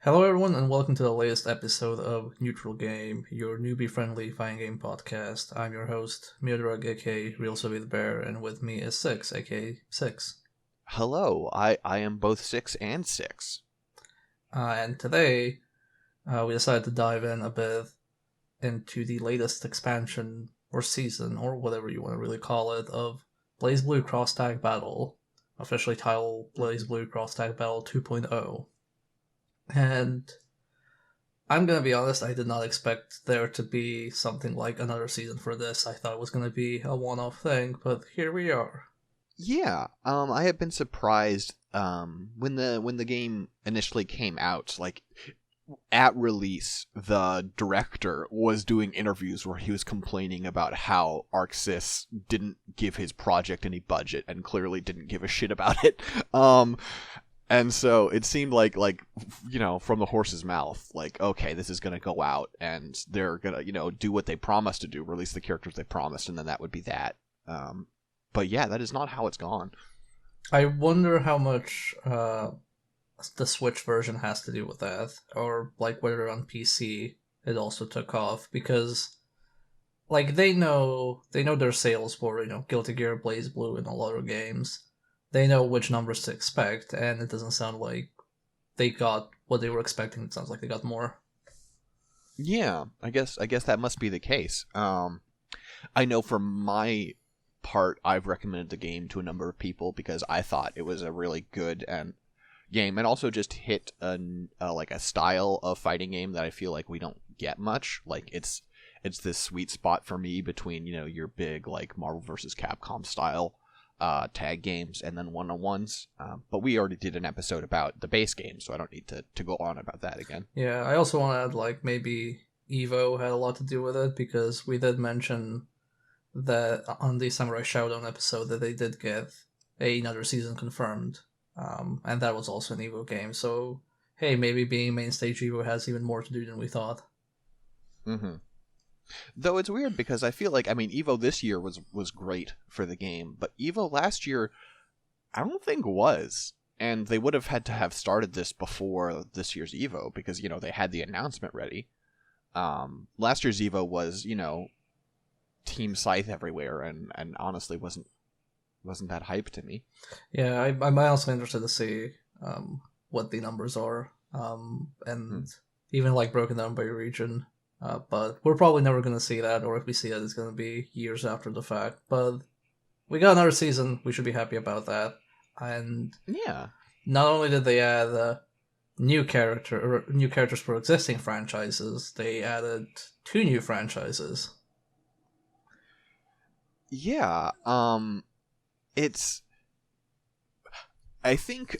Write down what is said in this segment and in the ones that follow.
Hello, everyone, and welcome to the latest episode of Neutral Game, your newbie-friendly fighting game podcast. I'm your host, Miodrug, aka Real Soviet Bear, and with me is Six, aka Six. Hello, I am both 6 and 6. And today, we decided to dive in a bit into the latest expansion, or season, or whatever you want to really call it, of BlazBlue Cross Tag Battle, officially titled BlazBlue Cross Tag Battle 2.0. And I'm gonna be honest, I did not expect there to be something like another season for this. I thought it was gonna be a one-off thing, but here we are. Yeah, I have been surprised when the game initially came out, like at release, the director was doing interviews where he was complaining about how ArcSys didn't give his project any budget and clearly didn't give a shit about it. And so it seemed like from the horse's mouth, like, okay, this is going to go out and they're going to, do what they promised to do, release the characters they promised, and then that would be that. But yeah, that is not how it's gone. I wonder how much the Switch version has to do with that, or like whether on PC it also took off, because like they know their sales for Guilty Gear, BlazBlue, and all other games. They know which numbers to expect, and it doesn't sound like they got what they were expecting. It sounds like they got more. Yeah, I guess that must be the case. I know for my part, I've recommended the game to a number of people because I thought it was a really good game, and also just hit a style of fighting game that I feel like we don't get much. Like it's this sweet spot for me between your big like Marvel vs. Capcom style tag games and then one-on-ones. But we already did an episode about the base game, so I don't need to go on about that again. Yeah, I also want to add like maybe Evo had a lot to do with it, because we did mention that on the Samurai Showdown episode that they did get another season confirmed, and that was also an Evo game. So hey, maybe being main stage Evo has even more to do than we thought. Mm-hmm. Though it's weird because I feel like, Evo this year was great for the game, but Evo last year, I don't think was. And they would have had to have started this before this year's Evo because, they had the announcement ready. Last year's Evo was, Team Scythe everywhere and honestly wasn't that hype to me. Yeah, I'm also interested to see what the numbers are, and even like broken down by region. But we're probably never going to see that, or if we see that, it's going to be years after the fact. But we got another season. We should be happy about that. And yeah, not only did they add new characters for existing franchises, they added 2 new franchises. Yeah, it's. I think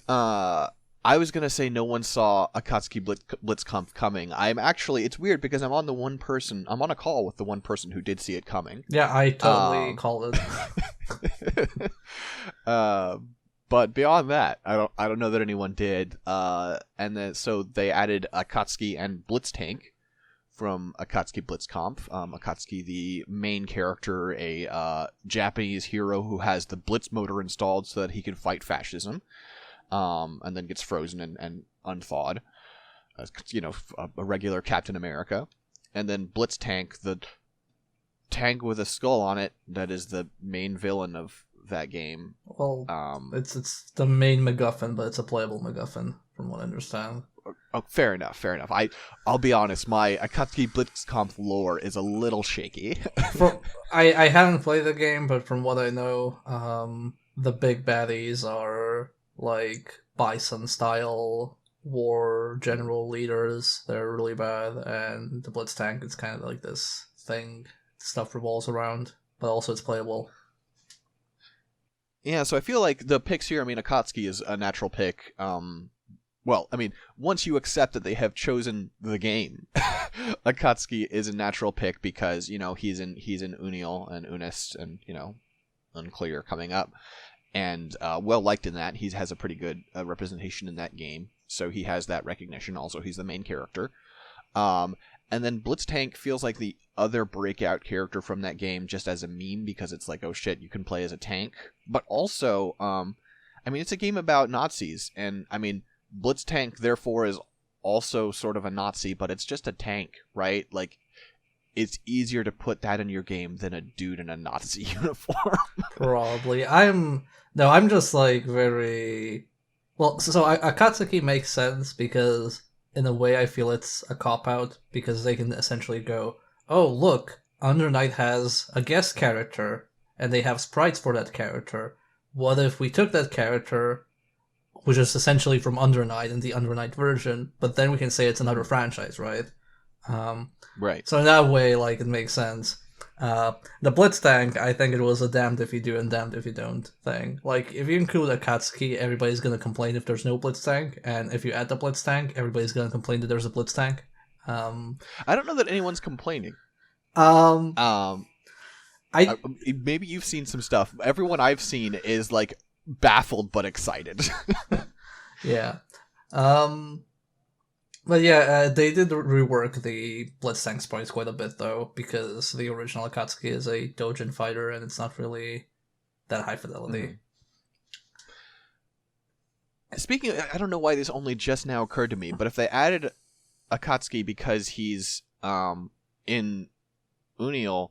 I was going to say no one saw Akatsuki Blitzkampf coming. It's weird because I'm on a call with the one person who did see it coming. Yeah, I totally called it. But beyond that, I don't know that anyone did. And then so they added Akatsuki and Blitztank from Akatsuki Blitzkampf. Akatsuki, the main character, a Japanese hero who has the Blitz motor installed so that he can fight fascism. And then gets frozen and unthawed. A regular Captain America. And then Blitztank, the tank with a skull on it, that is the main villain of that game. Well, it's the main MacGuffin, but it's a playable MacGuffin, from what I understand. Oh, fair enough. I'll be honest, my Akatsuki Blitzkampf lore is a little shaky. I haven't played the game, but from what I know, the big baddies are like Bison-style war general leaders. They're really bad, and the Blitz tank is kind of like this thing stuff revolves around, but also it's playable. Yeah, so I feel like the picks here, Akatsuki is a natural pick. Once you accept that they have chosen the game, Akatsuki is a natural pick because, he's in UNIEL and UNIST and, Unclear coming up. And well-liked in that. He has a pretty good representation in that game, so he has that recognition. Also, he's the main character. And then Blitztank feels like the other breakout character from that game just as a meme, because it's like, oh shit, you can play as a tank. But also, it's a game about Nazis, and, Blitztank, therefore, is also sort of a Nazi, but it's just a tank, right? Like, it's easier to put that in your game than a dude in a Nazi uniform. Probably. I'm just like very well. So Akatsuki makes sense because in a way I feel it's a cop out because they can essentially go, oh look, Under Night has a guest character and they have sprites for that character. What if we took that character, which is essentially from Under Night in the Under Night version, but then we can say it's another franchise, right? Right. So in that way, like, it makes sense. The Blitz tank, I think it was a damned if you do and damned if you don't thing. Like, if you include Akatsuki, everybody's gonna complain if there's no Blitz tank, and if you add the Blitz tank, everybody's gonna complain that there's a Blitz tank. I don't know that anyone's complaining. Maybe you've seen some stuff. Everyone I've seen is like baffled but excited. Yeah. But yeah, they did rework the Blitz tank sprites quite a bit though, because the original Akatsuki is a Dojin fighter and it's not really that high fidelity. Speaking of, I don't know why this only just now occurred to me, but if they added Akatsuki because he's in UNIEL,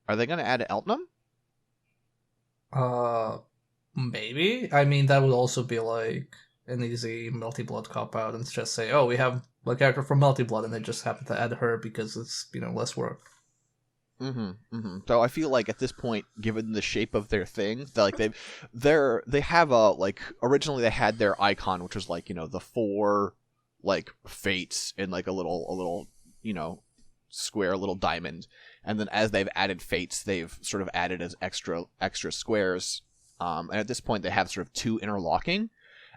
are they going to add Eltnum? Maybe. I mean, that would also be like an easy Melty Blood cop out and just say, oh, we have a character from Melty Blood, and they just happen to add her because it's, less work. So I feel like at this point, given the shape of their thing, they have a, like, originally they had their icon, which was like, the 4 like fates in like a little square, little diamond, and then as they've added fates, they've sort of added as extra squares, and at this point they have sort of 2 interlocking.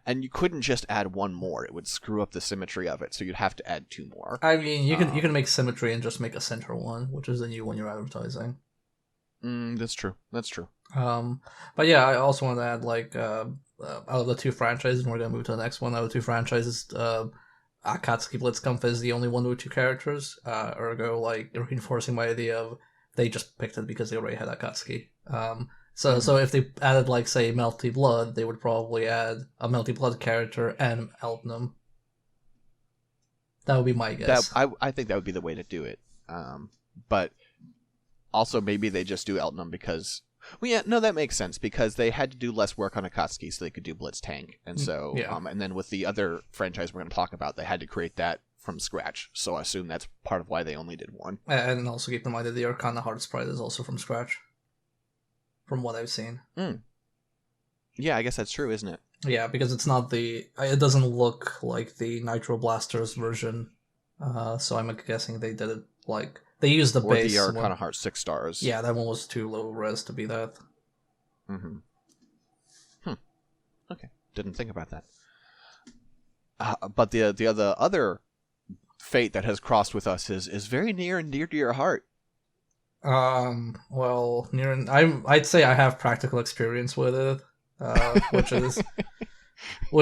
And you couldn't just add 1 more; it would screw up the symmetry of it. So you'd have to add 2 more. I mean, you can make symmetry and just make a center one, which is the new one you're advertising. That's true. But yeah, I also want to add like out of the 2 franchises, and we're gonna move to the next one. Out of the 2 franchises, Akatsuki Blitzkampf is the only one with 2 characters. Ergo, like reinforcing my idea of they just picked it because they already had Akatsuki. So if they added, like, say, Melty Blood, they would probably add a Melty Blood character and Eltnum. That would be my guess. I think that would be the way to do it. But also maybe they just do Eltnum because... Well, yeah, no, that makes sense, because they had to do less work on Akatsuki so they could do Blitz Tank. And so, yeah. And then with the other franchise we're going to talk about, they had to create that from scratch. So I assume that's part of why they only did 1. And also keep in mind that the Arcana Heart sprite is also from scratch. From what I've seen. Yeah, I guess that's true, isn't it? Yeah, because it's not it doesn't look like the Nitro Blasters version. So I'm guessing they did it like, they used the base. Or the Arcana Heart 6 stars. Yeah, that one was too low res to be that. Okay, didn't think about that. But the other fate that has crossed with us is very near and dear to your heart. Well, I'd say I have practical experience with it, which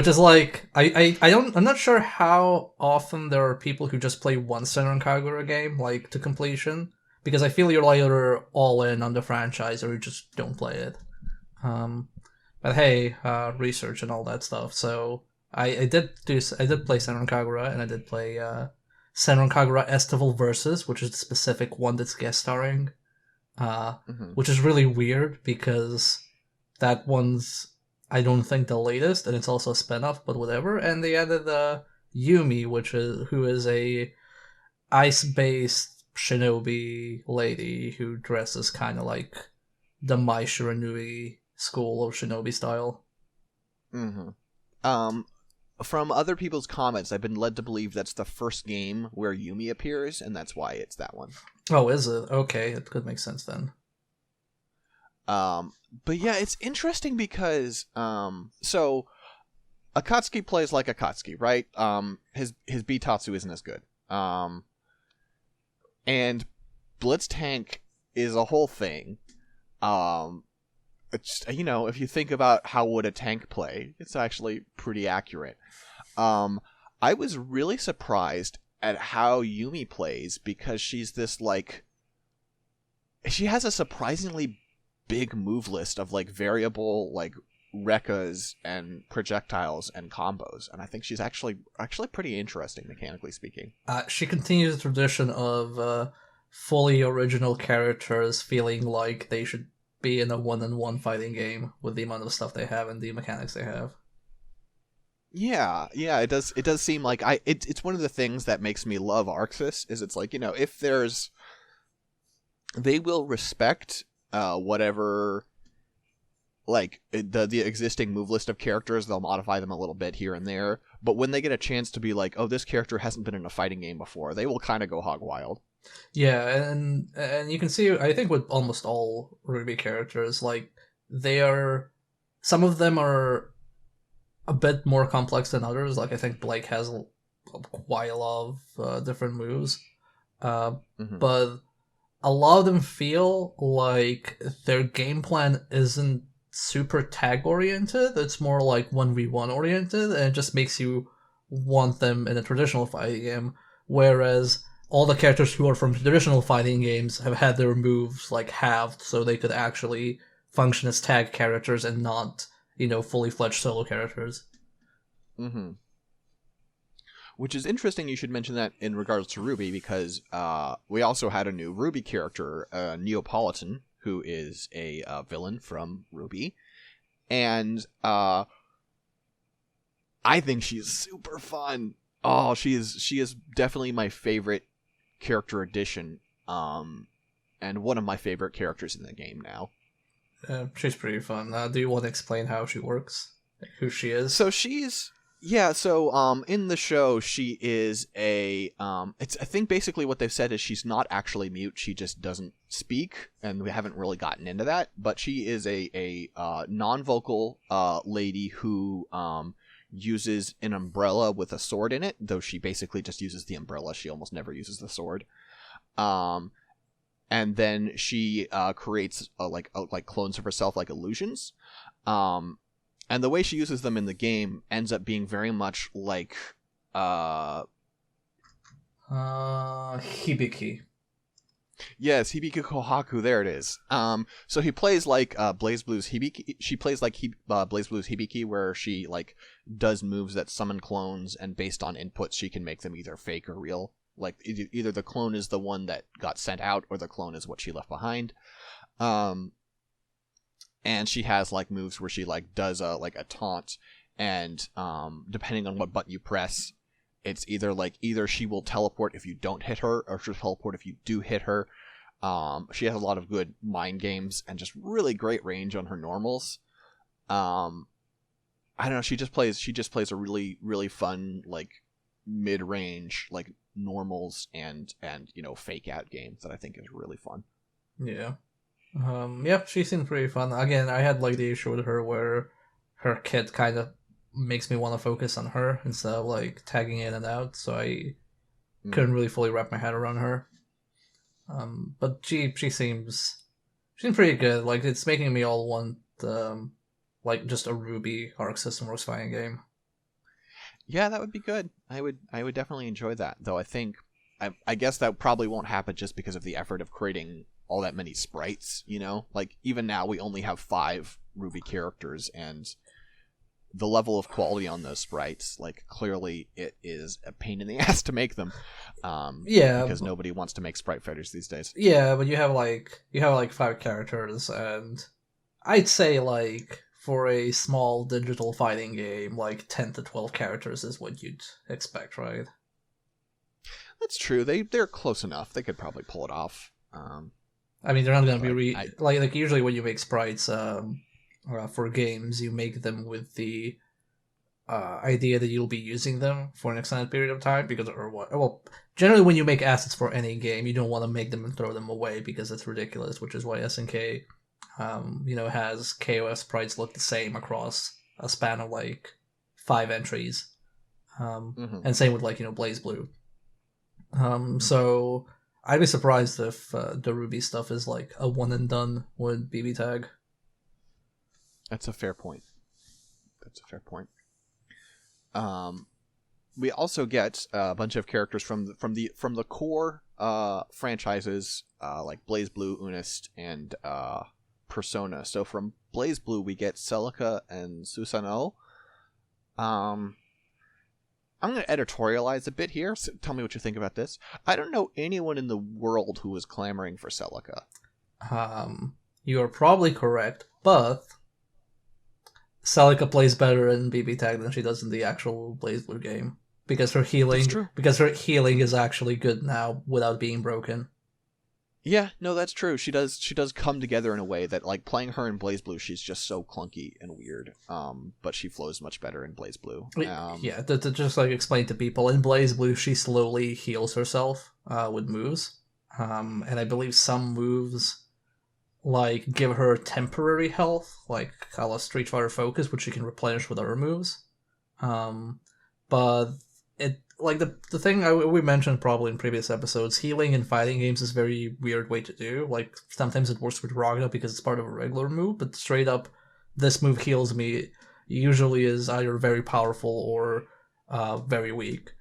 is like, I'm not sure how often there are people who just play one Senran Kagura game, like, to completion, because I feel you're either all in on the franchise or you just don't play it. But hey, research and all that stuff, so I did play Senran Kagura, and I did play, Senran Kagura Estival Versus, which is the specific one that's guest starring, which is really weird because that one's, I don't think, the latest, and it's also a spin-off, but whatever. And they added Yumi, who is a ice-based shinobi lady who dresses kind of like the Mai Shiranui school of shinobi style. From other people's comments, I've been led to believe that's the first game where Yumi appears, and that's why it's that one. Oh, is it? Okay, it could make sense then. But yeah, it's interesting because, so, Akatsuki plays like Akatsuki, right? His Bitatsu isn't as good. And Blitz Tank is a whole thing. It's, if you think about how would a tank play, it's actually pretty accurate. I was really surprised at how Yumi plays because she's this, like, she has a surprisingly big move list of, like, variable, like, rekkas and projectiles and combos, and I think she's actually pretty interesting mechanically speaking. She continues the tradition of fully original characters feeling like they should be in a one-on-one fighting game with the amount of stuff they have and the mechanics they have. Yeah, it does seem like it's one of the things that makes me love Arxis, is it's like, if they will respect whatever, like the existing move list of characters, they'll modify them a little bit here and there, but when they get a chance to be like, oh, this character hasn't been in a fighting game before, they will kind of go hog wild. Yeah, and you can see, I think, with almost all RWBY characters, like, some of them are a bit more complex than others. Like, I think Blake has quite a lot of different moves, but a lot of them feel like their game plan isn't super tag oriented. It's more like 1v1 oriented, and it just makes you want them in a traditional fighting game, whereas all the characters who are from traditional fighting games have had their moves like halved so they could actually function as tag characters and not, fully fledged solo characters. Mm-hmm. Which is interesting you should mention that in regards to RWBY, because we also had a new RWBY character, Neopolitan, who is a villain from RWBY. And I think she's super fun. Oh, she is definitely my favorite character addition, and one of my favorite characters in the game now. She's pretty fun. Do you want to explain how she works? Like, who she is? So in the show, she is I think basically what they've said is she's not actually mute, she just doesn't speak, and we haven't really gotten into that, but she is a non-vocal lady who uses an umbrella with a sword in it, though she basically just uses the umbrella, she almost never uses the sword. And then she creates like clones of herself, like illusions. And the way she uses them in the game ends up being very much like Hibiki. Yes, Hibiki Kohaku, there it is. So he plays like BlazBlue's Hibiki. She plays like BlazBlue's Hibiki, where she like does moves that summon clones, and based on inputs, she can make them either fake or real. Like either the clone is the one that got sent out, or the clone is what she left behind. And she has like moves where she like does a taunt, and depending on what button you press, it's either she will teleport if you don't hit her, or she'll teleport if you do hit her. She has a lot of good mind games and just really great range on her normals. I don't know. She just plays a really, really fun like mid-range like normals and fake out game that I think is really fun. Yeah. Yeah, she seemed pretty fun. Again, I had like the issue with her where her kit kind of makes me want to focus on her instead of like tagging in and out, so I couldn't really fully wrap my head around her. But she seems pretty good. Like, it's making me all want like just a RWBY Arc System Works fighting game. Yeah, that would be good. I would definitely enjoy that, though. I guess that probably won't happen just because of the effort of creating all that many sprites, Like, even now we only have 5 RWBY characters, and the level of quality on those sprites, like, clearly it is a pain in the ass to make them. Because nobody wants to make sprite fighters these days. Yeah, but you have 5 characters, and I'd say like for a small digital fighting game, like 10 to 12 characters is what you'd expect, right? That's true. They're close enough. They could probably pull it off. I mean, they're not going to be like usually when you make sprites for games, you make them with the idea that you'll be using them for an extended period of time, generally when you make assets for any game, you don't want to make them and throw them away because it's ridiculous, which is why SNK has KOF sprites look the same across a span of like 5 entries. And same with like, BlazBlue. So I'd be surprised if the RWBY stuff is like a one and done with BBTAG. That's a fair point. We also get a bunch of characters from the core franchises, like BlazBlue, Unist, and Persona. So from BlazBlue, we get Celica and Susanoo. I'm going to editorialize a bit here. So tell me what you think about this. I don't know anyone in the world who was clamoring for Celica. You are probably correct, but Celica plays better in BBTAG than she does in the actual BlazBlue game because her healing is actually good now without being broken. Yeah, no, that's true. She does come together in a way that, like, playing her in BlazBlue, she's just so clunky and weird. But she flows much better in BlazBlue. Yeah, to just like explain to people, in BlazBlue she slowly heals herself with moves, and I believe some moves like give her temporary health, like a la Street Fighter Focus, which she can replenish with other moves. But it like the thing we mentioned probably in previous episodes, healing in fighting games is a very weird way to do. Like sometimes it works with Ragna because it's part of a regular move, but straight up, this move heals me usually is either very powerful or very weak.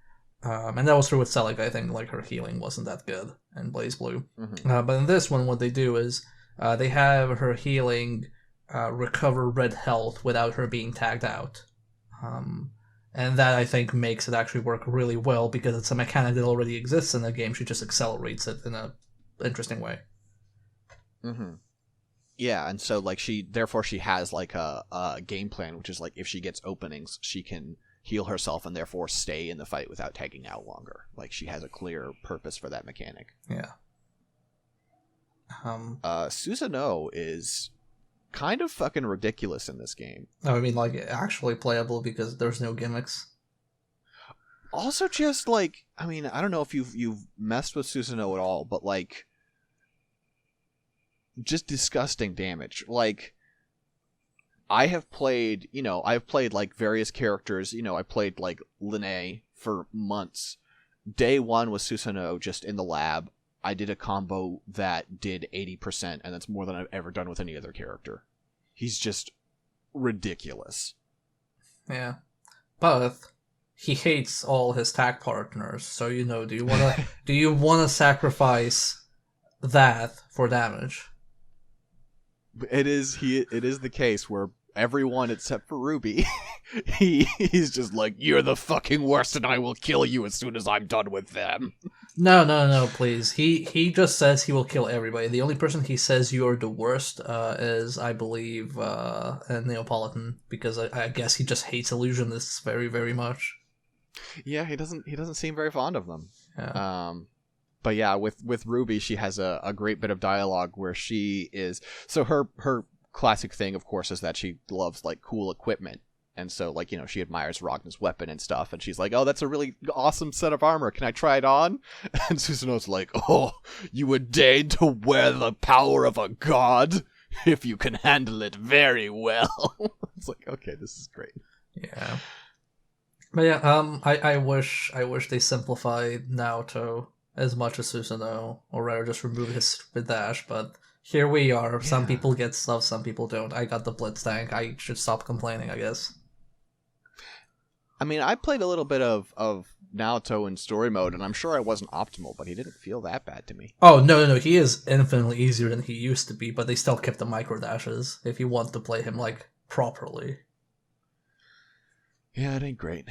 And that was true with Celica. I think like her healing wasn't that good in BlazBlue. Mm-hmm. But in this one, what they do is they have her healing recover red health without her being tagged out. And that, I think, makes it actually work really well because it's a mechanic that already exists in the game. She just accelerates it in an interesting way. Mm-hmm. Yeah, and so like she has like a game plan, which is like if she gets openings, she can heal herself and therefore stay in the fight without tagging out longer. Like she has a clear purpose for that mechanic. Yeah. Susanoo is kind of fucking ridiculous in this game. I mean, like, actually playable because there's no gimmicks. Also, just like, I mean, I don't know if you've messed with Susanoo at all, but like, just disgusting damage. Like, I've played like various characters. I played like Linnae for months. Day one was Susanoo just in the lab. I did a combo that did 80%, and that's more than I've ever done with any other character. He's just ridiculous. Yeah. But he hates all his tag partners, so do you wanna sacrifice that for damage? It is the case where everyone except for RWBY, he's just like, you're the fucking worst and I will kill you as soon as I'm done with them. No, please. He just says he will kill everybody. The only person he says you're the worst is, I believe, Neopolitan, because I guess he just hates illusionists very, very much. Yeah, he doesn't seem very fond of them. Yeah. But yeah, with RWBY, she has a great bit of dialogue where she is, so her classic thing, of course, is that she loves like cool equipment. And so, like, she admires Ragna's weapon and stuff. And she's like, oh, that's a really awesome set of armor. Can I try it on? And Susanoo's like, oh, you would dare to wear the power of a god if you can handle it very well. It's like, okay, this is great. Yeah. But yeah, I wish they simplified Naoto as much as Susanoo, or rather just remove his stupid dash, but here we are. Yeah. Some people get stuff, some people don't. I got the Blitz tank. I should stop complaining, I guess. I mean, I played a little bit of Naoto in story mode, and I'm sure I wasn't optimal, but he didn't feel that bad to me. Oh, no, he is infinitely easier than he used to be, but they still kept the micro dashes if you want to play him, like, properly. Yeah, it ain't great.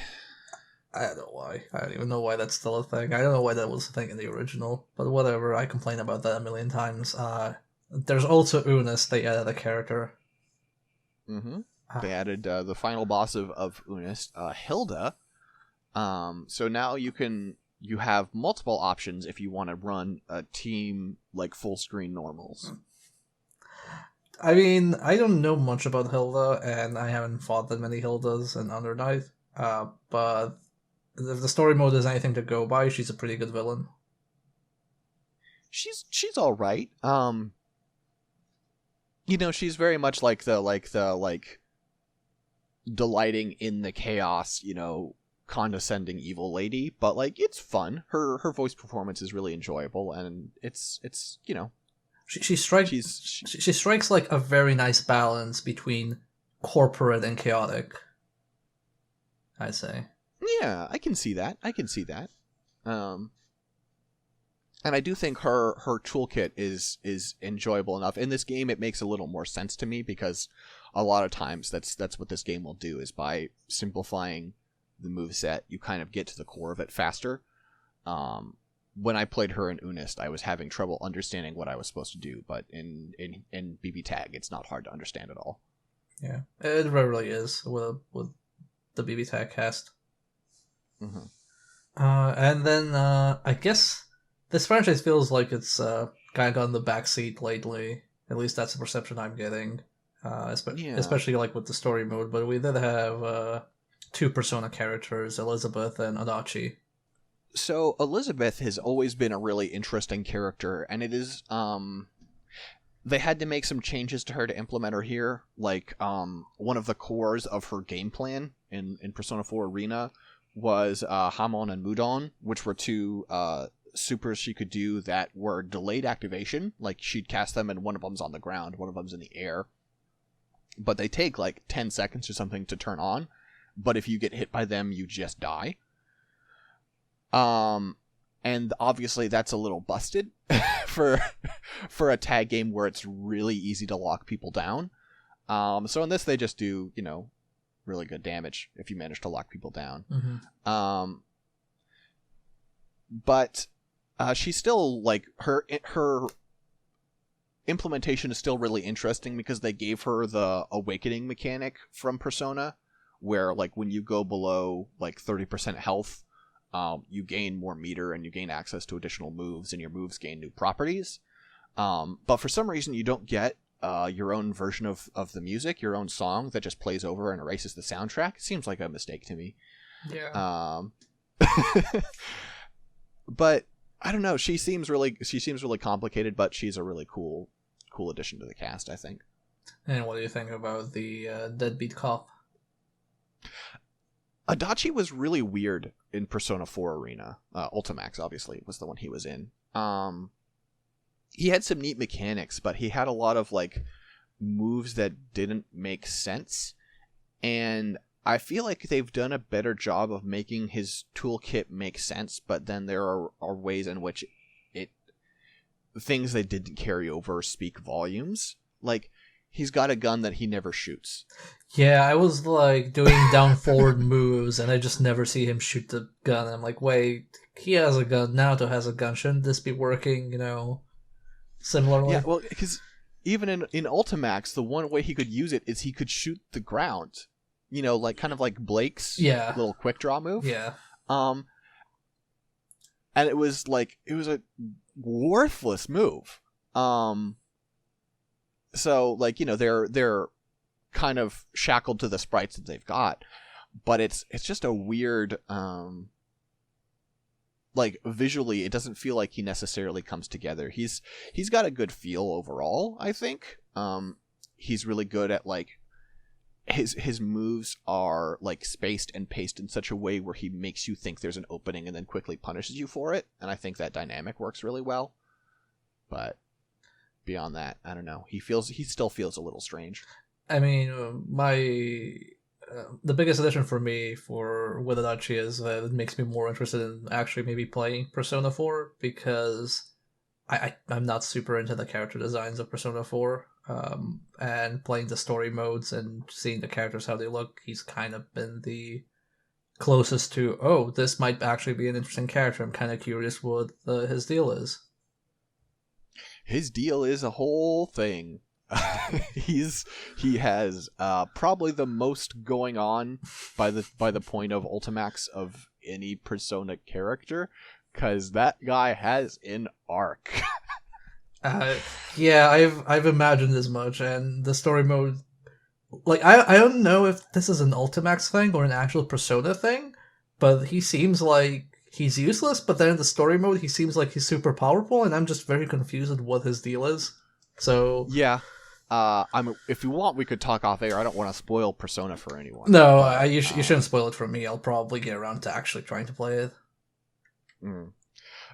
I don't know why. I don't even know why that's still a thing. I don't know why that was a thing in the original, but whatever. I complain about that a million times. There's also Unis. They added a character. Mm-hmm. They added the final boss of Unis, Hilda. So now you have multiple options if you want to run a team like full screen normals. I mean, I don't know much about Hilda, and I haven't fought that many Hildas in Under Night. But if the story mode is anything to go by, she's a pretty good villain. She's all right. She's very much like the delighting in the chaos, condescending evil lady, but like it's fun. Her voice performance is really enjoyable, and it's she strikes like a very nice balance between corporate and chaotic, I'd say. Yeah, I can see that. And I do think her toolkit is enjoyable enough. In this game, it makes a little more sense to me because a lot of times that's what this game will do, is by simplifying the moveset, you kind of get to the core of it faster. When I played her in Unist, I was having trouble understanding what I was supposed to do, but in BBTAG, it's not hard to understand at all. Yeah, it rarely is with the BBTAG cast. Mm-hmm. And then I guess this franchise feels like it's kind of gotten the backseat lately. At least that's the perception I'm getting. Especially like with the story mode. But we did have 2 Persona characters, Elizabeth and Adachi. So Elizabeth has always been a really interesting character, and it is they had to make some changes to her to implement her here. Like one of the cores of her game plan in Persona 4 Arena was Hamon and Mudon, which were 2 supers she could do that were delayed activation. Like she'd cast them and one of them's on the ground, one of them's in the air. But they take like 10 seconds or something to turn on. But if you get hit by them, you just die. And obviously that's a little busted for a tag game where it's really easy to lock people down. So in this they just do, really good damage if you manage to lock people down. Mm-hmm. But she's still like her implementation is still really interesting because they gave her the awakening mechanic from Persona, where like when you go below like 30% health, you gain more meter and you gain access to additional moves, and your moves gain new properties. But for some reason you don't get your own version of the music, your own song that just plays over and erases the soundtrack. It seems like a mistake to me. Yeah. But I don't know. She seems really complicated, but she's a really cool addition to the cast, I think. And what do you think about the deadbeat cop? Adachi was really weird in Persona 4 Arena. Ultimax, obviously, was the one he was in. He had some neat mechanics, but he had a lot of like moves that didn't make sense. And I feel like they've done a better job of making his toolkit make sense, but then there are ways in which things they didn't carry over speak volumes. Like, he's got a gun that he never shoots. Yeah, I was like doing down forward moves, and I just never see him shoot the gun. I'm like, wait, he has a gun, Naoto has a gun. Shouldn't this be working, similarly? Yeah, well, because even in Ultimax, the one way he could use it is he could shoot the ground. Like kind of like Blake's little quick draw move. Yeah. And it was a worthless move. So like, they're kind of shackled to the sprites that they've got, but it's just a weird like visually it doesn't feel like he necessarily comes together. He's got a good feel overall, I think. He's really good at like his moves are like spaced and paced in such a way where he makes you think there's an opening and then quickly punishes you for it, and I think that dynamic works really well. But beyond that, I don't know. He still feels a little strange. I mean, the biggest addition for me with Adachi is that it makes me more interested in actually maybe playing Persona 4, because I'm not super into the character designs of Persona 4, and playing the story modes and seeing the characters how they look, he's kind of been the closest to, oh, this might actually be an interesting character. I'm kind of curious what his deal is. His deal is a whole thing. He has probably the most going on by the point of Ultimax of any Persona character, because that guy has an arc. Yeah, I've imagined as much, and the story mode, like I don't know if this is an Ultimax thing or an actual Persona thing, but he seems like he's useless, but then in the story mode he seems like he's super powerful, and I'm just very confused at what his deal is. So yeah. If you want, we could talk off air. I don't want to spoil Persona for anyone. No, but, you shouldn't spoil it for me. I'll probably get around to actually trying to play it.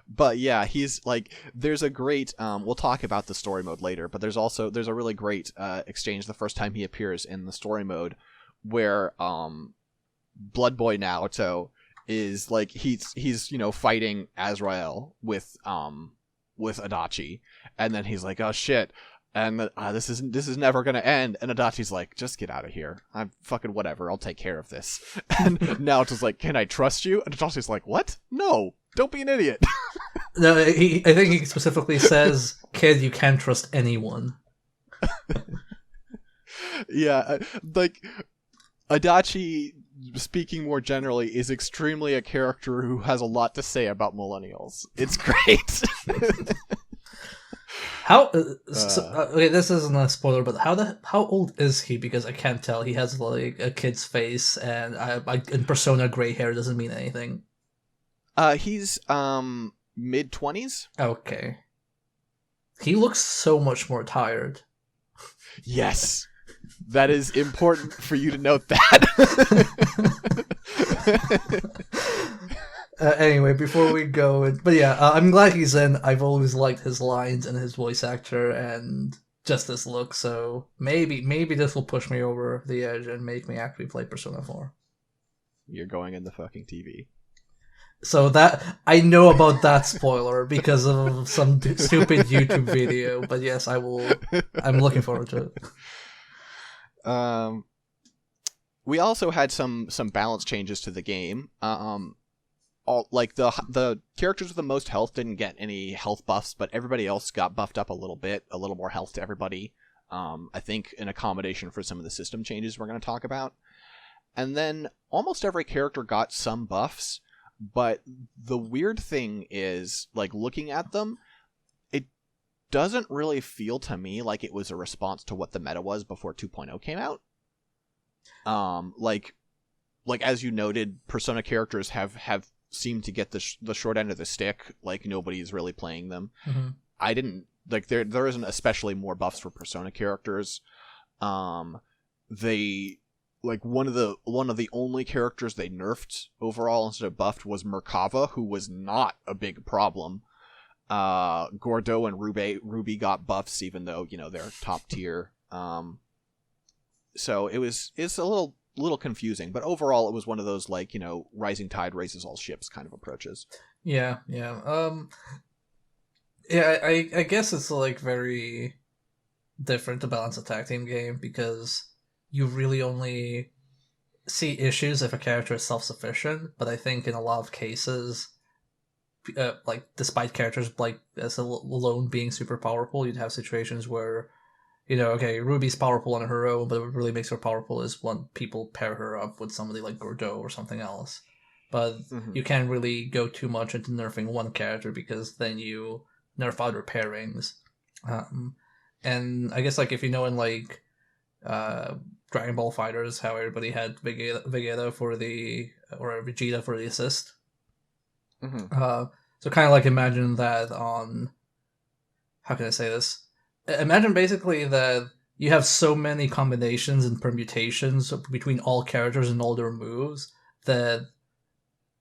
But yeah, he's like, there's a great, we'll talk about the story mode later, but there's a really great exchange the first time he appears in the story mode where Blood Boy Naoto is like, he's fighting Azrael with with Adachi, and then he's like, "Oh shit." And this is never gonna end. And Adachi's like, just get out of here. I'm fucking whatever. I'll take care of this. And Naoto's like, can I trust you? And Adachi's like, what? No, don't be an idiot. No, I think he specifically says, "Kid, you can't trust anyone." Yeah, like Adachi, speaking more generally, is extremely a character who has a lot to say about millennials. It's great. How? Okay, this isn't a spoiler, but how old is he? Because I can't tell. He has like a kid's face, and in Persona, gray hair doesn't mean anything. He's mid-20s. Okay. He looks so much more tired. Yes, that is important for you to note that. Anyway, before we go, but yeah, I'm glad he's in. I've always liked his lines and his voice actor and just his look. So maybe this will push me over the edge and make me actually play Persona 4. You're going in the fucking TV. So that I know about that spoiler because of some stupid YouTube video. But yes, I will. I'm looking forward to it. We also had some balance changes to the game. All like the characters with the most health didn't get any health buffs, but everybody else got buffed up a little bit, a little more health to everybody. I think in accommodation for some of the system changes we're going to talk about. And then almost every character got some buffs, but the weird thing is, like, looking at them, it doesn't really feel to me like it was a response to what the meta was before 2.0 came out. Like as you noted, Persona characters have seemed to get the short end of the stick. Like, nobody's really playing them. Mm-hmm. I didn't like there isn't especially more buffs for Persona characters. They like one of the only characters they nerfed overall instead of buffed was Merkava, who was not a big problem. Gordo and RWBY got buffs, even though, you know, they're top tier. So it's a little confusing, but overall it was one of those, like, you know, rising tide raises all ships kind of approaches. Yeah. I guess it's like very different to balance a tag team game because you really only see issues if a character is self-sufficient, but I think in a lot of cases, like, despite characters like as alone being super powerful, you'd have situations where, you know, okay, Ruby's powerful on her own, but what really makes her powerful is when people pair her up with somebody like Gordo or something else. But you can't really go too much into nerfing one character because then you nerf other pairings. And I guess, like, if you know in, like, Dragon Ball Fighters, how everybody had Vegeta for or Vegeta for the assist. So kind of like imagine that on, how can I say this? Imagine basically that you have so many combinations and permutations between all characters and all their moves that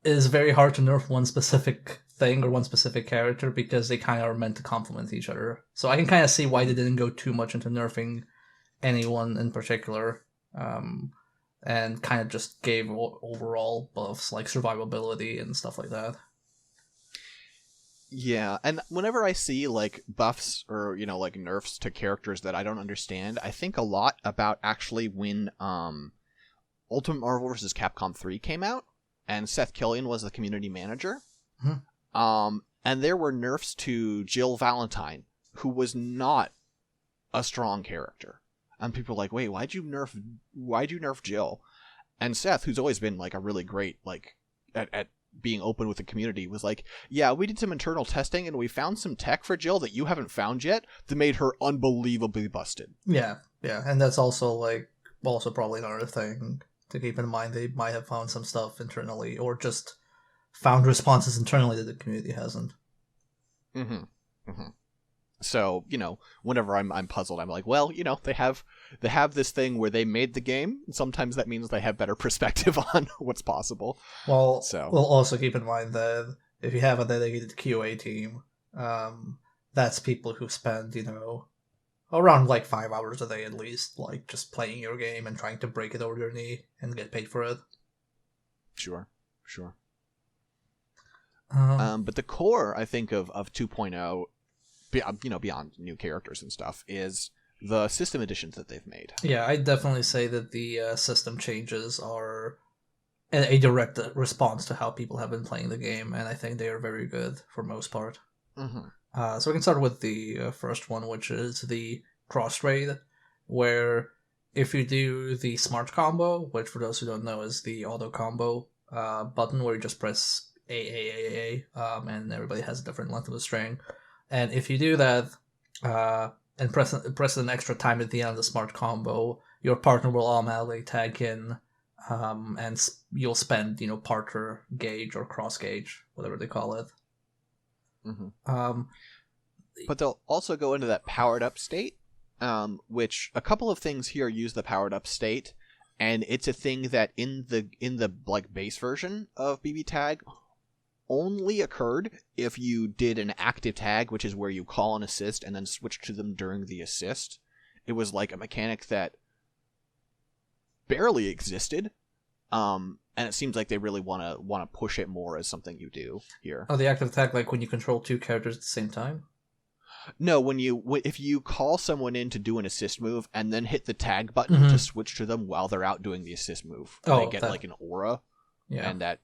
it is very hard to nerf one specific thing or one specific character because they kind of are meant to complement each other. So I can kind of see why they didn't go too much into nerfing anyone in particular, and kind of just gave overall buffs like survivability and stuff like that. Yeah, and whenever I see, like, buffs or, you know, like, nerfs to characters that I don't understand, I think a lot about actually when Ultimate Marvel vs. Capcom 3 came out, and Seth Killian was the community manager. And there were nerfs to Jill Valentine, who was not a strong character. And people were like, wait, why'd you nerf Jill? And Seth, who's always been, like, a really great, like, at being open with the community, was like, yeah, we did some internal testing and we found some tech for Jill that you haven't found yet that made her unbelievably busted. Yeah, and that's also probably another thing to keep in mind. They might have found some stuff internally or just found responses internally that the community hasn't. So, you know, whenever I'm puzzled, I'm like, well, you know, they have this thing where they made the game. And sometimes that means they have better perspective on what's possible. Well, we'll also keep in mind that if you have a dedicated QA team, that's people who spend, you know, around like 5 hours a day at least, like just playing your game and trying to break it over their knee and get paid for it. Sure. But the core, I think, of 2.0 beyond new characters and stuff, is the system additions that they've made. Yeah, I definitely say that the system changes are a direct response to how people have been playing the game, and I think they are very good for most part. Mm-hmm. So we can start with the first one, which is the cross trade, where if you do the smart combo, which for those who don't know is the auto combo button where you just press A, and everybody has a different length of the string, and if you do that and press an extra time at the end of the smart combo, your partner will automatically tag in, and you'll spend partner gauge or cross gauge, whatever they call it. Mm-hmm. But they'll also go into that powered up state, which a couple of things here use the powered up state, and it's a thing that in the like base version of BBTAG only occurred if you did an active tag, which is where you call an assist and then switch to them during the assist. It was like a mechanic that barely existed, and it seems like they really want to push it more as something you do here. Oh, the active tag, like when you control two characters at the same time? No, if you call someone in to do an assist move and then hit the tag button to switch to them while they're out doing the assist move, they get like an aura, and that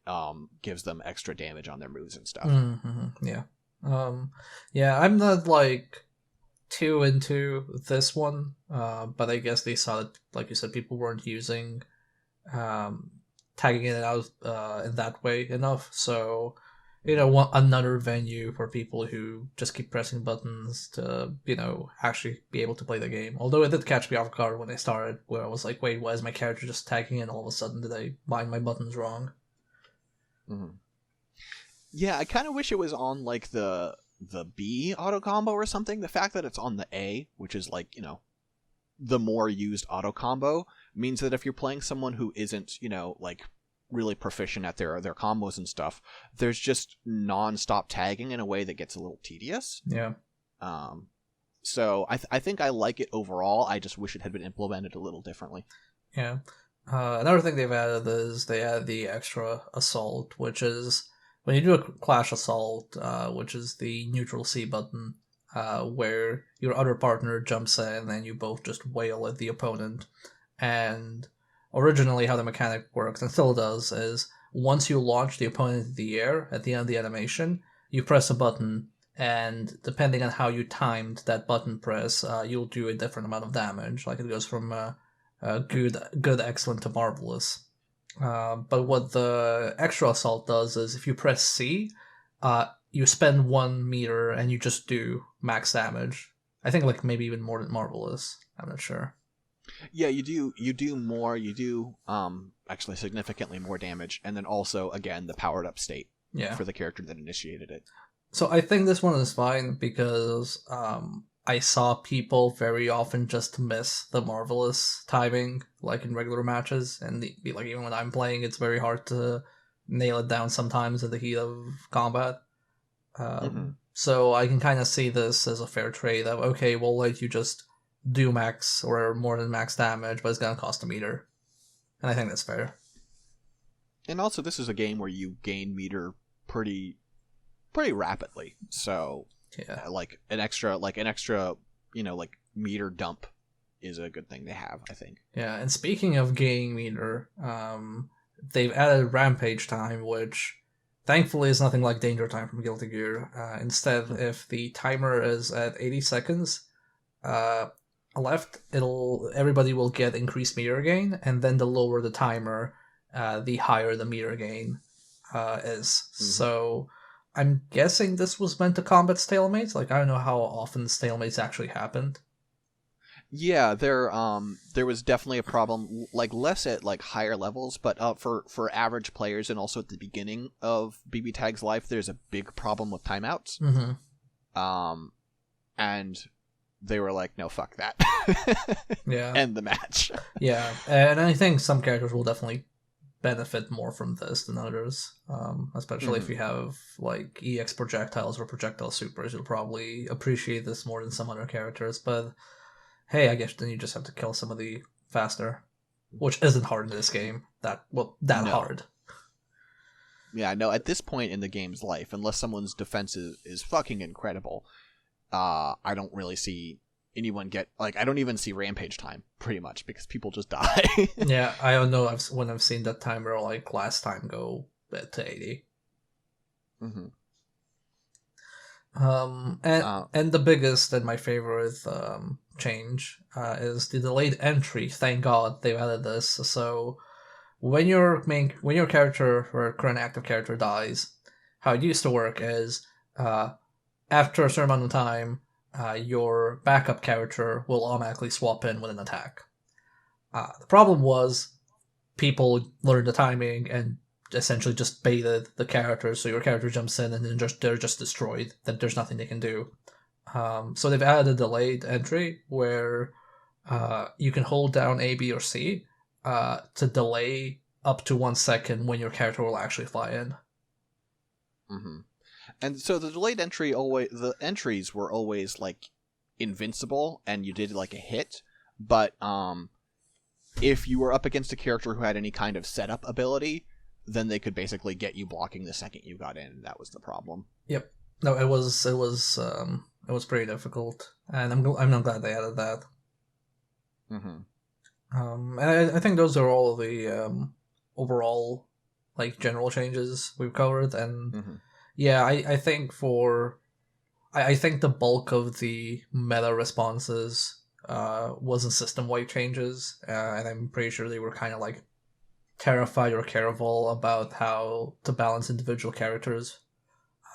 gives them extra damage on their moves and stuff. Mm-hmm. Yeah, I'm not like too into this one, but I guess they saw that, like you said, people weren't using tagging in and out in that way enough, so another venue for people who just keep pressing buttons to, actually be able to play the game. Although it did catch me off guard when I started, where I was like, wait, why is my character just tagging in all of a sudden? Did I bind my buttons wrong? Mm-hmm. Yeah, I kind of wish it was on, like, the B auto combo or something. The fact that it's on the A, which is, like, the more used auto combo, means that if you're playing someone who isn't, like, really proficient at their combos and stuff, there's just non-stop tagging in a way that gets a little tedious. Yeah. So I think I like it overall. I just wish it had been implemented a little differently. Yeah. Another thing they've added is they add the extra assault, which is when you do a clash assault, which is the neutral C button, where your other partner jumps in and you both just wail at the opponent. And originally how the mechanic works, and still does, is once you launch the opponent into the air at the end of the animation, you press a button, and depending on how you timed that button press, you'll do a different amount of damage. Like it goes from good, excellent to marvelous. But what the extra assault does is if you press C, you spend 1 meter and you just do max damage. I think like maybe even more than marvelous. I'm not sure. Yeah, you do more. You do actually significantly more damage, and then also again the powered up state for the character that initiated it. So I think this one is fine because I saw people very often just miss the marvelous timing, like in regular matches, and like even when I'm playing, it's very hard to nail it down sometimes in the heat of combat. So I can kind of see this as a fair trade of, okay, we'll let you just do max or more than max damage, but it's gonna cost a meter, and I think that's fair. And also, this is a game where you gain meter pretty rapidly, so like an extra meter dump is a good thing to have, I think. Yeah, and speaking of gaining meter, they've added rampage time, which thankfully is nothing like danger time from Guilty Gear. Instead, if the timer is at 80 seconds left, everybody will get increased meter gain, and then the lower the timer, the higher the meter gain is. So I'm guessing this was meant to combat stalemates. Like, I don't know how often stalemates actually happened. Yeah, there was definitely a problem, like less at like higher levels, but for average players and also at the beginning of BBTAG's life, there's a big problem with timeouts. And they were like, no, fuck that. End the match. Yeah, and I think some characters will definitely benefit more from this than others, especially if you have like EX projectiles or projectile supers. You'll probably appreciate this more than some other characters, but hey, I guess then you just have to kill somebody faster, which isn't hard in this game. Hard. Yeah, no, at this point in the game's life, unless someone's defense is fucking incredible, I don't really see anyone get, like, I don't even see rampage time pretty much because people just die. Yeah, I don't know when I've seen that timer like last time go to 80. Mm-hmm. And the biggest and my favorite change is the delayed entry. Thank God they've added this. So when your character or current active character dies, how it used to work is after a certain amount of time, your backup character will automatically swap in with an attack. The problem was people learned the timing and essentially just baited the character, so your character jumps in and then they're just destroyed. That there's nothing they can do. So they've added a delayed entry where you can hold down A, B, or C to delay up to 1 second when your character will actually fly in. Mm-hmm. And so the delayed entry the entries were always like invincible, and you did like a hit. But if you were up against a character who had any kind of setup ability, then they could basically get you blocking the second you got in. That was the problem. Yep. No, it was pretty difficult, and I'm glad they added that. Mm-hmm. And I think those are all of the overall like general changes we've covered, and mm-hmm. yeah, I think I think the bulk of the meta responses wasn't system-wide changes, and I'm pretty sure they were kind of like terrified or careful about how to balance individual characters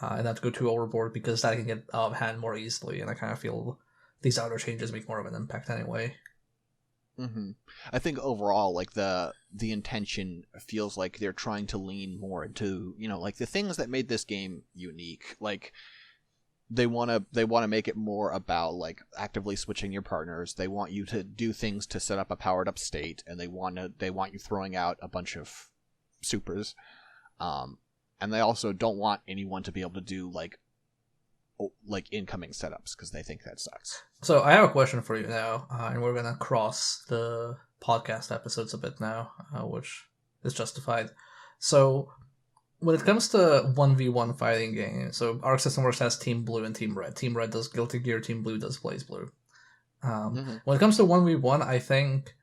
and not to go too overboard because that can get out of hand more easily, and I kind of feel these outer changes make more of an impact anyway. Mm-hmm. I think overall, like the intention feels like they're trying to lean more into, you know, like the things that made this game unique. Like they want to make it more about like actively switching your partners. They want you to do things to set up a powered up state, and they want you throwing out a bunch of supers. And they also don't want anyone to be able to do like incoming setups because they think that sucks. So I have a question for you now, and we're gonna cross the podcast episodes a bit now, which is justified. So when it comes to 1v1 fighting games, so Arc System Works has Team Blue and Team Red. Team Red does Guilty Gear, Team Blue does BlazBlue. Mm-hmm. When it comes to 1v1, I think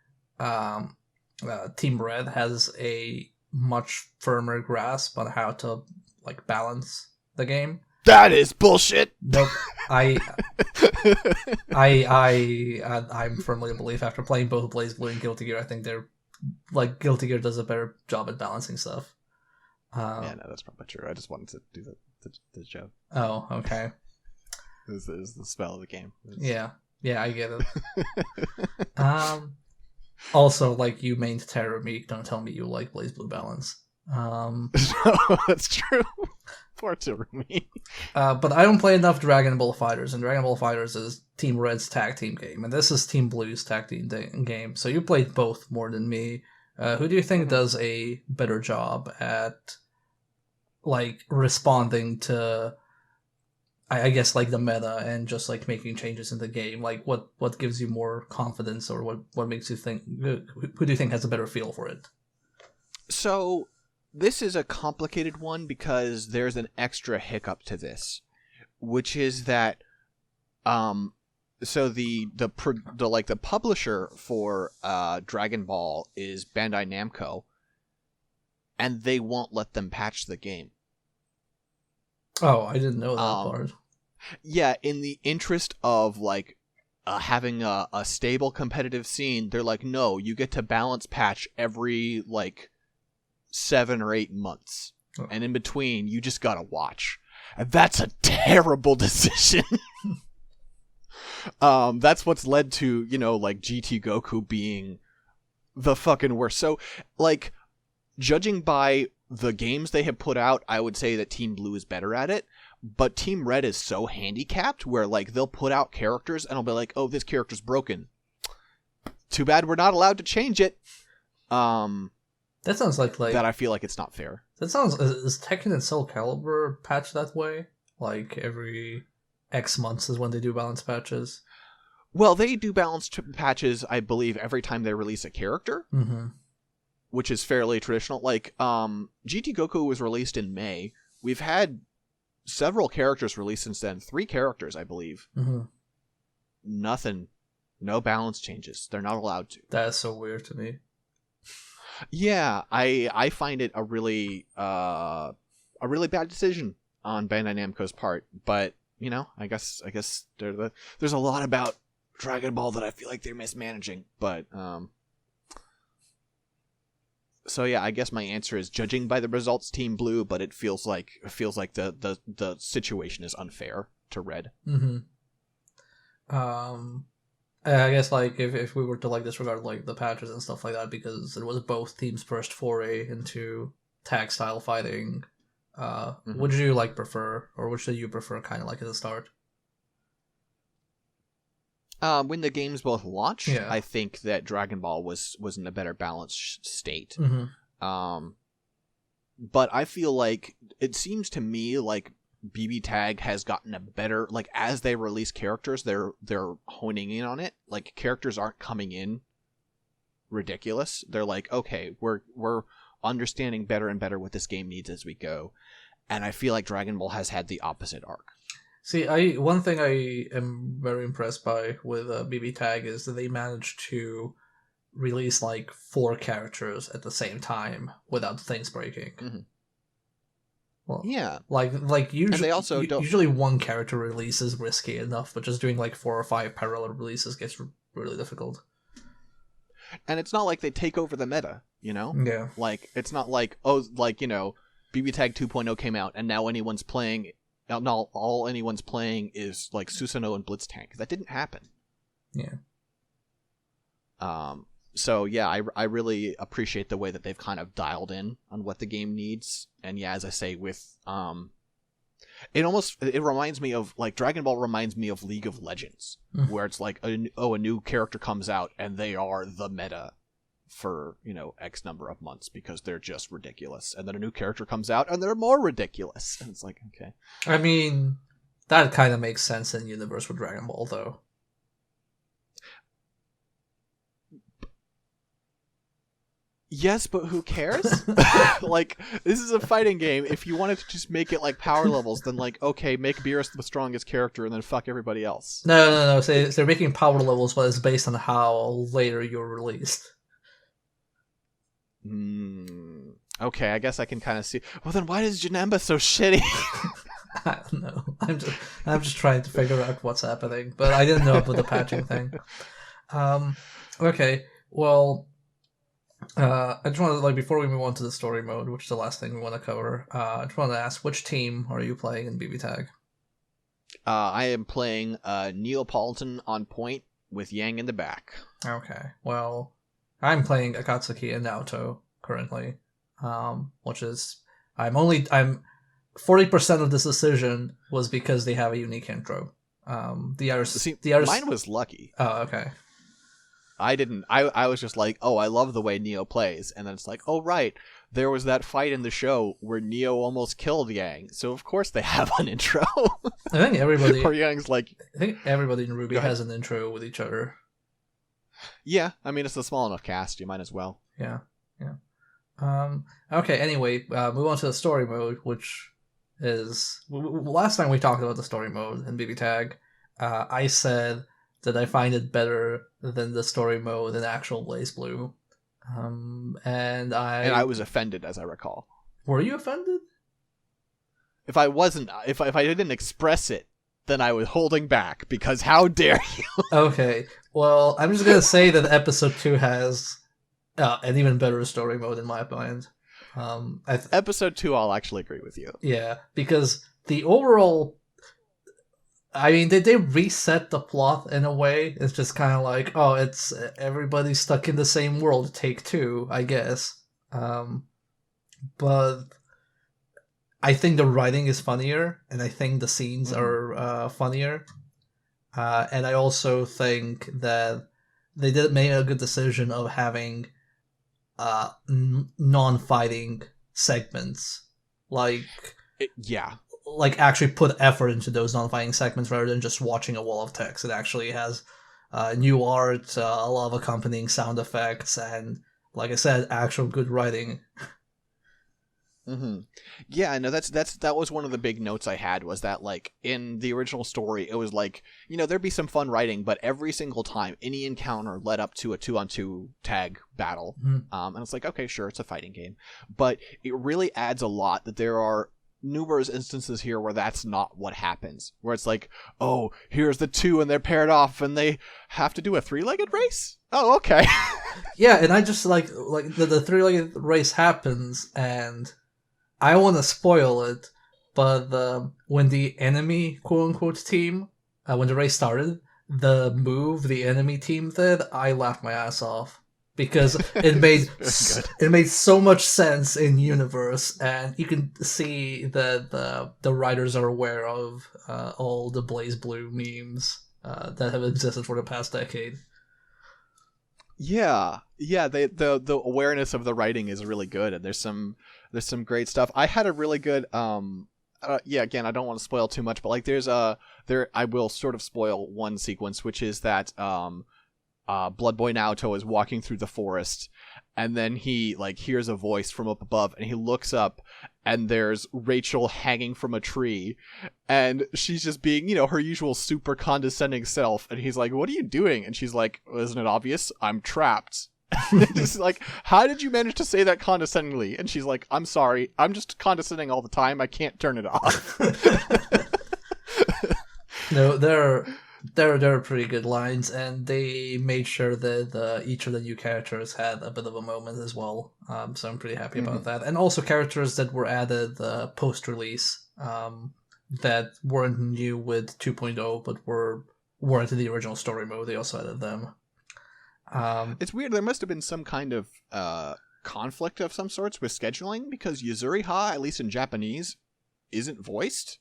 Team Red has a much firmer grasp on how to like balance the game. That is bullshit. Nope. I'm firmly in belief after playing both BlazBlue and Guilty Gear. I think they're like Guilty Gear does a better job at balancing stuff. Yeah, no, that's probably true. I just wanted to do the joke. Oh, okay. This is the spell of the game. Yeah, I get it. Also, like you mained Terror Meek, don't tell me you like BlazBlue balance. No, that's true. Poor Terumi. But I don't play enough Dragon Ball FighterZ, and Dragon Ball FighterZ is Team Red's tag team game, and this is Team Blue's tag team game. So you played both more than me. Who do you think does a better job at like responding to, I guess, like the meta and just like making changes in the game? Like what gives you more confidence, or what makes you think? Who do you think has a better feel for it? So this is a complicated one because there's an extra hiccup to this, which is that so the publisher for Dragon Ball is Bandai Namco, and they won't let them patch the game. Oh, I didn't know that part. Yeah, in the interest of like having a stable competitive scene, they're like, no, you get to balance patch every like 7 or 8 months, and in between you just gotta watch, and that's a terrible decision. That's what's led to, you know, like GT Goku being the fucking worst. So like, judging by the games they have put out, I would say that Team Blue is better at it, but Team Red is so handicapped where like they'll put out characters and I'll be like, oh, this character's broken, too bad we're not allowed to change it. That sounds like that. I feel like it's not fair. That sounds, is Tekken and Soul Calibur patched that way? Like every X months is when they do balance patches? Well, they do balance patches, I believe, every time they release a character, which is fairly traditional. Like, GT Goku was released in May. We've had several characters released since then. 3 characters, I believe. Mm-hmm. Nothing. No balance changes. They're not allowed to. That is so weird to me. Yeah, I find it a really bad decision on Bandai Namco's part. But I guess there's a lot about Dragon Ball that I feel like they're mismanaging. But so yeah, I guess my answer is judging by the results, Team Blue. But it feels like the situation is unfair to Red. Mm-hmm. I guess like if we were to like disregard like the patches and stuff like that, because it was both teams' first foray into tag style fighting, which do you like prefer, or which do you prefer kind of like at the start? When the games both launched, Yeah. I think that Dragon Ball was in a better balanced state. Mm-hmm. But I feel like it seems to me like BBTAG has gotten a better, like, as they release characters, they're honing in on it. Like, characters aren't coming in ridiculous. They're like, okay, we're understanding better and better what this game needs as we go. And I feel like Dragon Ball has had the opposite arc. See, one thing I am very impressed by with BBTAG is that they managed to release like 4 characters at the same time without things breaking. Mm-hmm. Well, yeah, like usually, and they also don't... usually one character release is risky enough, but just doing like 4 or 5 parallel releases gets really difficult. And it's not like they take over the meta, Yeah. Like, it's not like, BBTAG 2.0 came out and now all anyone's playing is like Susanoo and Blitztank. That didn't happen. Yeah. So yeah, I really appreciate the way that they've kind of dialed in on what the game needs. And yeah, as I say, with it reminds me of, like, Dragon Ball reminds me of League of Legends, where it's like a new character comes out and they are the meta for X number of months because they're just ridiculous, and then a new character comes out and they're more ridiculous, and it's like, okay. I mean, that kind of makes sense in universe with Dragon Ball, though. Yes, but who cares? Like, this is a fighting game. If you wanted to just make it like power levels, then like, okay, make Beerus the strongest character and then fuck everybody else. No. So they're making power levels, but it's based on how later you're released. Okay, I guess I can kind of see. Well, then why is Janemba so shitty? I don't know. I'm just trying to figure out what's happening, but I didn't know about the patching thing. Okay, well, I just want to, like, before we move on to the story mode, which is the last thing we want to cover, I just want to ask, which team are you playing in BBTAG? I am playing Neopolitan on point with Yang in the back. Okay, well, I'm playing Akatsuki and Naoto currently, which is I'm 40% of this decision was because they have a unique intro. The others, mine was lucky. Oh, okay. I didn't. I was just like, oh, I love the way Neo plays, and then it's like, oh right, there was that fight in the show where Neo almost killed Yang, so of course they have an intro. I think everybody. Or Yang's like, I think everybody in RWBY has an intro with each other. Yeah, I mean, it's a small enough cast, you might as well. Yeah. Okay. Anyway, move on to the story mode, which is last time we talked about the story mode in BBTAG. I said that I find it better than the story mode in actual BlazBlue. And I was offended, as I recall. Were you offended? If I didn't express it, then I was holding back, because how dare you? Okay, well, I'm just gonna say that episode 2 has an even better story mode in my mind. Episode 2, I'll actually agree with you. Yeah, because the overall, I mean, they reset the plot in a way. It's just kind of like, oh, it's everybody stuck in the same world, take 2, I guess. But I think the writing is funnier, and I think the scenes are funnier. And I also think that they did make a good decision of having non-fighting segments. Like actually put effort into those non-fighting segments rather than just watching a wall of text. It actually has new art, a lot of accompanying sound effects, and, like I said, actual good writing. Mm-hmm. Yeah, no, that was one of the big notes I had, was that like in the original story, it was like, there'd be some fun writing, but every single time any encounter led up to a 2-on-2 tag battle. And it's like, okay, sure, it's a fighting game, but it really adds a lot that there are numerous instances here where that's not what happens, where it's like, oh, here's the two and they're paired off and they have to do a 3-legged race. Oh, okay. Yeah, and I just like the 3-legged race happens, and I want to spoil it, but when the enemy quote-unquote team, when the race started, the move the enemy team did, I laughed my ass off. Because it made so much sense in universe, and you can see that the writers are aware of all the BlazBlue memes that have existed for the past decade. Yeah, the awareness of the writing is really good, and there's some great stuff. I had a really good again, I don't want to spoil too much, but like I will sort of spoil one sequence, which is that Blood Boy Naoto is walking through the forest, and then he like hears a voice from up above, and he looks up, and there's Rachel hanging from a tree, and she's just being, her usual super condescending self, and he's like, "What are you doing?" And she's like, "Isn't it obvious? I'm trapped." Just like, how did you manage to say that condescendingly? And she's like, "I'm sorry, I'm just condescending all the time. I can't turn it off." No, they're pretty good lines, and they made sure that each of the new characters had a bit of a moment as well. So I'm pretty happy about that. And also characters that were added post-release that weren't new with 2.0, but weren't in the original story mode. They also added them. It's weird. There must have been some kind of conflict of some sorts with scheduling, because Yuzuriha, at least in Japanese, isn't voiced.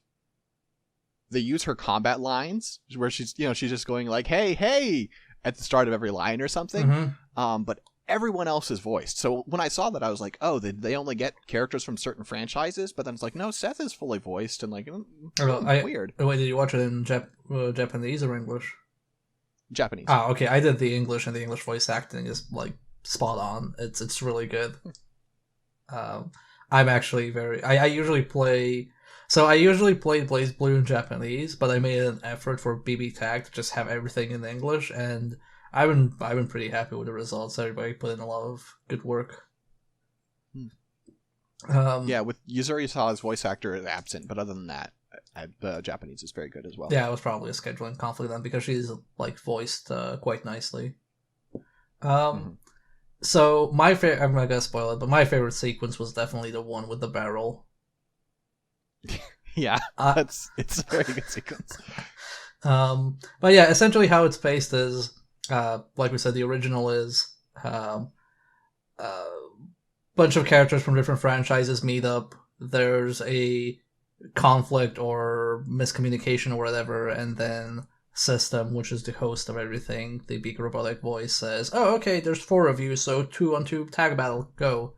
They use her combat lines where she's just going like, hey, at the start of every line or something. But everyone else is voiced. So when I saw that, I was like, oh, did they only get characters from certain franchises? But then it's like, no, Seth is fully voiced, and like, weird. Wait, did you watch it in Japanese or English? Japanese. Ah, okay. I did the English, and the English voice acting is like spot on. It's really good. I'm actually I usually play. So I usually play BlazBlue in Japanese, but I made an effort for BBTAG to just have everything in English, and I've been pretty happy with the results. Everybody put in a lot of good work. Yeah, with Yuzuri Sa's voice actor is absent, but other than that, the Japanese is very good as well. Yeah, it was probably a scheduling conflict then, because she's like voiced quite nicely. So my favorite, I'm not gonna spoil it, but my favorite sequence was definitely the one with the barrel. Yeah, it's a very good sequence. But yeah, essentially how it's based is, like we said, the original is bunch of characters from different franchises meet up. There's a conflict or miscommunication or whatever, and then System, which is the host of everything, the big robotic voice, says, "Oh, okay, there's 4 of you, so 2-on-2 tag battle, go."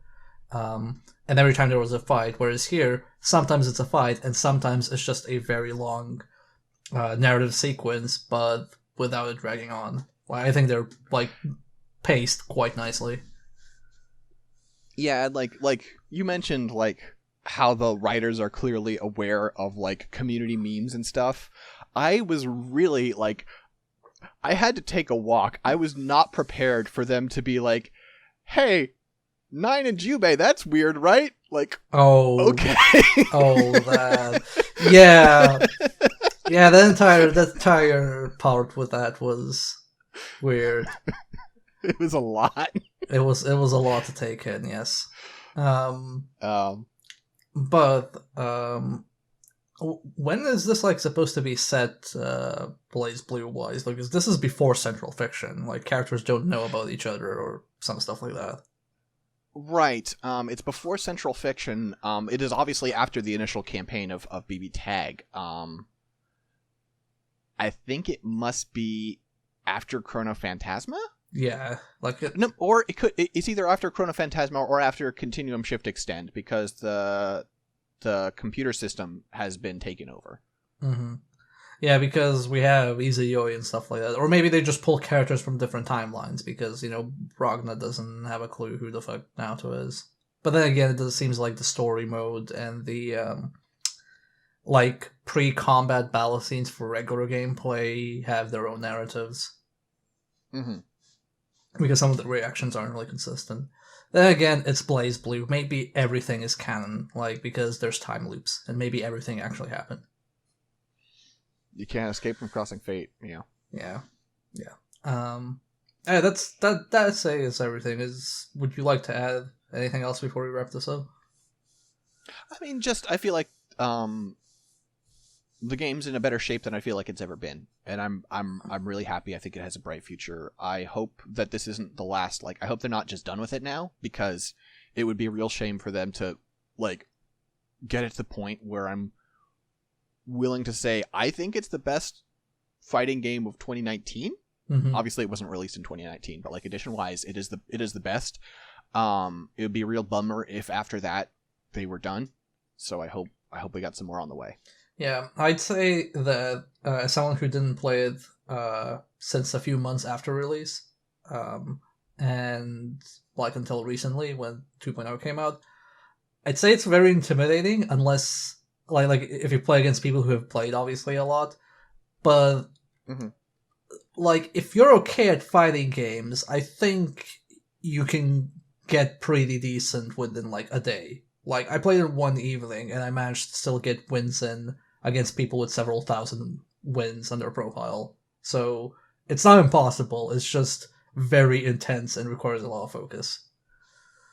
And every time there was a fight, whereas here, sometimes it's a fight, and sometimes it's just a very long narrative sequence, but without it dragging on. I think they're like paced quite nicely. Yeah, like you mentioned, like how the writers are clearly aware of like community memes and stuff. I was really like, I had to take a walk. I was not prepared for them to be like, "Hey, 9 and Jubei, that's weird, right?" Like, oh, okay. Oh, that. Yeah. Yeah, that entire part with that was weird. It was a lot. It was a lot to take in, yes. But when is this like supposed to be set BlazBlue wise? Like, this is before Central Fiction. Like, characters don't know about each other or some stuff like that. Right. It's before Central Fiction. It is obviously after the initial campaign of BBTAG. I think it must be after Chrono Phantasma? Yeah, like no, or it's either after Chrono Phantasma or after Continuum Shift Extend, because the computer system has been taken over. Mm-hmm. Yeah, because we have Izayoi and stuff like that. Or maybe they just pull characters from different timelines, because, Ragna doesn't have a clue who the fuck Naoto is. But then again, it just seems like the story mode and the like pre-combat battle scenes for regular gameplay have their own narratives. Mm-hmm. Because some of the reactions aren't really consistent. Then again, it's BlazBlue. Maybe everything is canon, like because there's time loops, and maybe everything actually happened. You can't escape from crossing fate. Yeah. That say is everything. Would you like to add anything else before we wrap this up? I mean, I feel like the game's in a better shape than I feel like it's ever been, and I'm really happy. I think it has a bright future. I hope that this isn't the last. Like, I hope they're not just done with it now, because it would be a real shame for them to like get it to the point where I'm willing to say I think it's the best fighting game of 2019. Mm-hmm. Obviously, it wasn't released in 2019, but like edition wise, it is the best. It would be a real bummer if after that they were done. So I hope we got some more on the way. Yeah, I'd say that as someone who didn't play it since a few months after release, and like until recently when 2.0 came out, I'd say it's very intimidating unless like if you play against people who have played obviously a lot. But mm-hmm. like if you're okay at fighting games, I think you can get pretty decent within like a day. Like, I played it one evening, and I managed to still get wins in against people with several thousand wins on their profile. So, it's not impossible, it's just very intense and requires a lot of focus.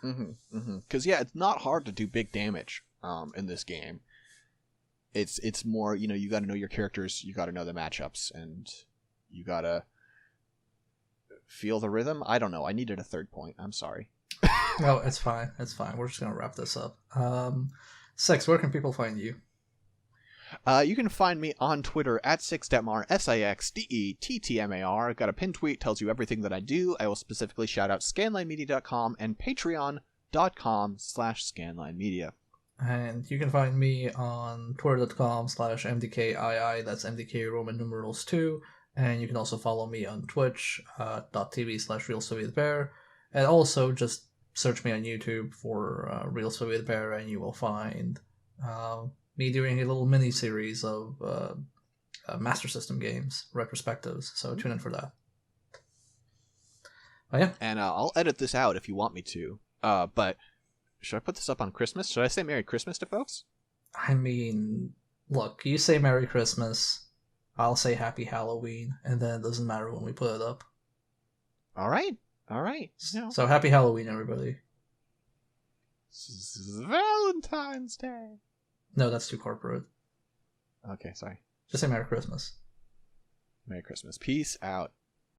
Because, yeah, it's not hard to do big damage in this game. It's more, you gotta know your characters, you gotta know the matchups, and you gotta feel the rhythm. I don't know, I needed a third point, I'm sorry. No, it's fine. It's fine. We're just gonna wrap this up. Six, where can people find you? You can find me on Twitter at SixDetmar, SIXDETTMAR. I've got a pinned tweet, tells you everything that I do. I will specifically shout out scanlinemedia.com and patreon.com/scanlinemedia. And you can find me on twitter.com/MDKII. That's MDK Roman numerals 2. And you can also follow me on twitch.tv/RealSovietBear. And also just search me on YouTube for Real Soviet Bear, and you will find me doing a little mini series of Master System games retrospectives. So tune in for that. Oh yeah, and I'll edit this out if you want me to. But should I put this up on Christmas? Should I say Merry Christmas to folks? I mean, look, you say Merry Christmas, I'll say Happy Halloween, and then it doesn't matter when we put it up. All right. So Happy Halloween, everybody. Valentine's Day. No, that's too corporate. Okay, sorry. Just say Merry Christmas. Merry Christmas. Peace out.